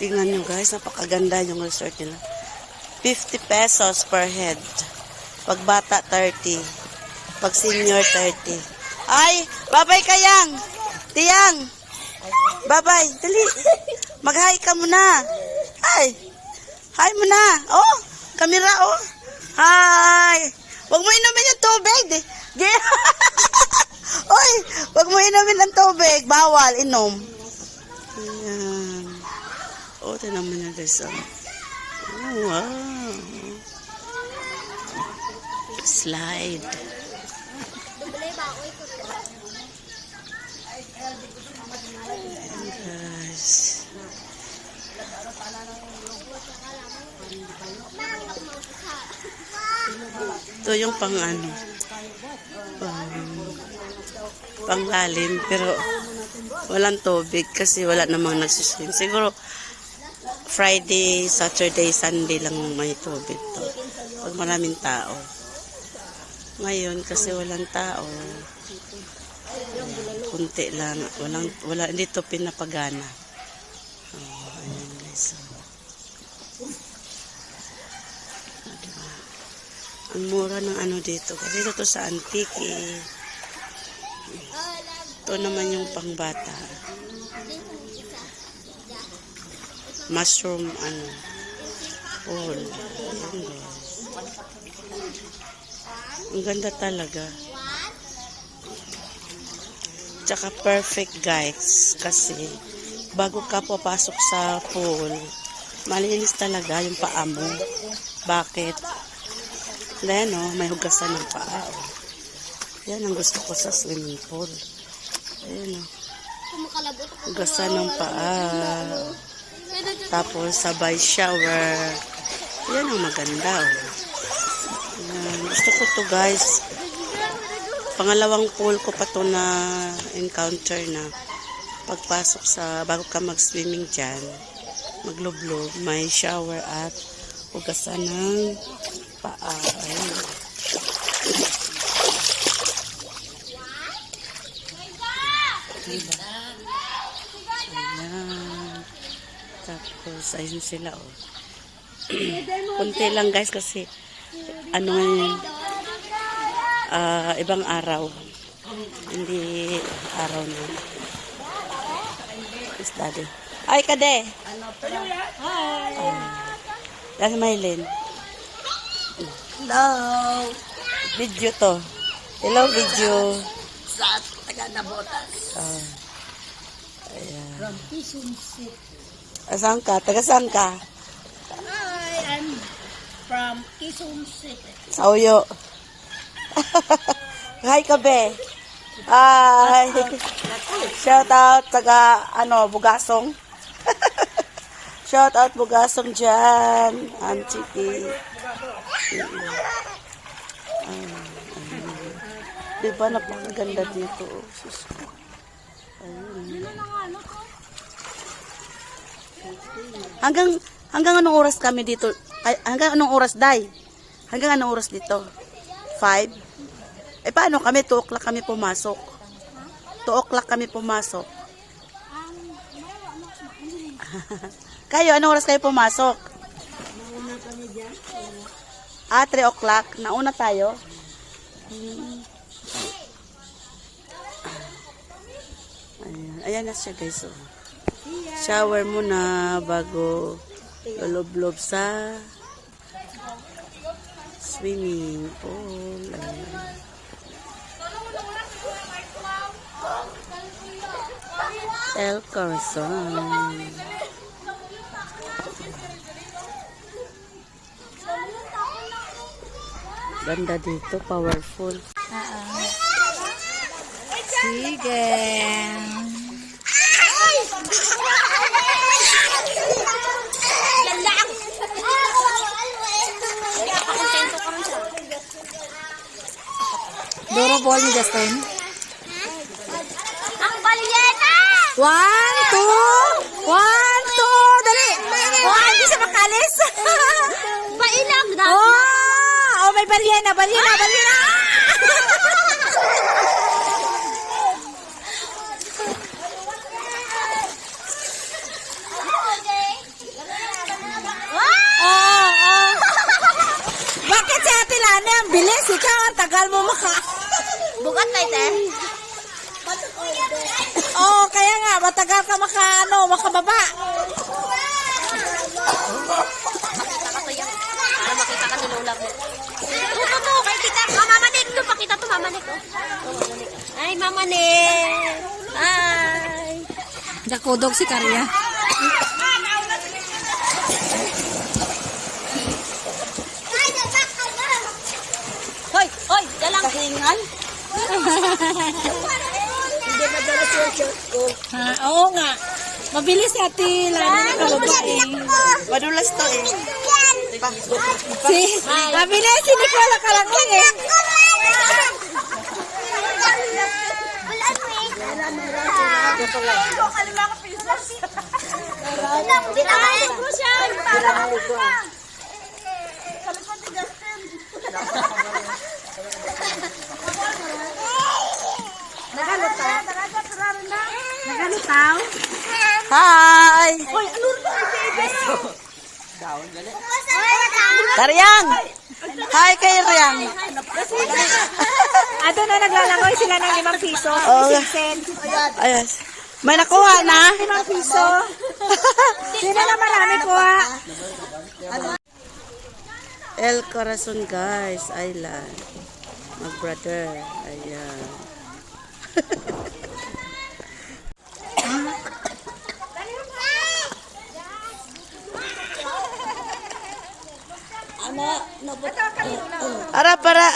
Tingnan nyo guys, napakaganda yung resort nila. 50 pesos per head. Pag bata, 30. Pag senior, 30. Ay, babay kayang! Tiyang! Babay, dali. Mag-hi ka muna. Ay, hi muna. Oh, kamera oh. Hi. Huwag mo inumin yung tubig. Oy, huwag mo inumin ang tubig. Bawal, inom. Ayan. Oh, tinan mo na guys. Oh, wow. Slide. Guys. Ito yung pang ano. Panglalim pero walang tubig kasi wala namang nagsuswim. Siguro Friday, Saturday, Sunday lang may tubig to. Pag maraming tao. Ngayon kasi walang tao. Kunti lang. Hindi to pinapagana. Oh, ayan guys. Diba? Ang mura ng ano dito. Kasi ito sa antique eh. Ito naman yung pangbata. Mushroom ano. Pool. Ayan guys. Ang ganda talaga. Tsaka perfect guys. Kasi bago ka papasok sa pool, malinis talaga yung paa mo. Bakit? Ayan o, may hugasan ng paa. Yan ang gusto ko sa swimming pool. Ayan o. Hugasan ng paa. Tapos sabay shower. Yan ang maganda o. Ayan. Gusto ko to guys. Pangalawang pool ko pa to na encounter na pagpasok sa, bago ka mag-swimming dyan, maglublob, may shower at hugasan ng paa. Ayan. Diba? Ayan. Tapos, ayun sila, oh. Kunti lang, guys, kasi, ano ngayon, ibang araw. Hindi araw na. Is daddy. Ay, kade! Hi! Yan si Maylin. Hello! Video to. Hello, video. Sa taga-Nabotas. Ayan. From Quezon City. Asan ka? Taga saan ka? Hi, I'm from Quezon City. Sa Uyo. Hi, kabe. Hi. Shout out taga, Bugasong. Shout out Bugasong dyan. Chiki. Diba, napakaganda dito. Ayun. Hanggang anong oras kami dito? Hanggang anong oras, Day? Hanggang anong oras dito? 5? Eh, paano kami? 2 o'clock kami pumasok. 2 o'clock kami pumasok. Kayo, anong oras kayo pumasok? Nauna kami dyan. 3 o'clock. Nauna tayo. Ayan na siya, guys. Oh. Shower muna bago lolob-lob sa swimming pool. El Corazon. Ganda dito, powerful. Sige. Doro ball ni Justin. Ang balyena! 1, 2. 1, 2. Dali. Hindi siya makalis. Pailang na! Oh, may balyena. matagal mo Bugat na ite. Oo, kaya nga, matagal ka makababa. Para makita ka ni Lola mo. Ito, kay kita. Mamanik. Ito, pakita to, mamanik. Ay, mamanik. Ay. Dakudog si Karya. Hoy, hoy, dalang. Kahingan? Ha, oo nga. Mabilis natin. Lalo na kababae. Madulas to eh. Mabilis, si Nicola Kalangking eh. Binamayad mo siya. Nagalutaw? Hi! Karyang! Hi kay Ryang! Ato na naglalangoy sila ng 5 piso. Oo. Ayos. May nakuha na? 5 piso. Sino na marami kuha? El Corazon guys, Island. My brother. Ayan. Ara para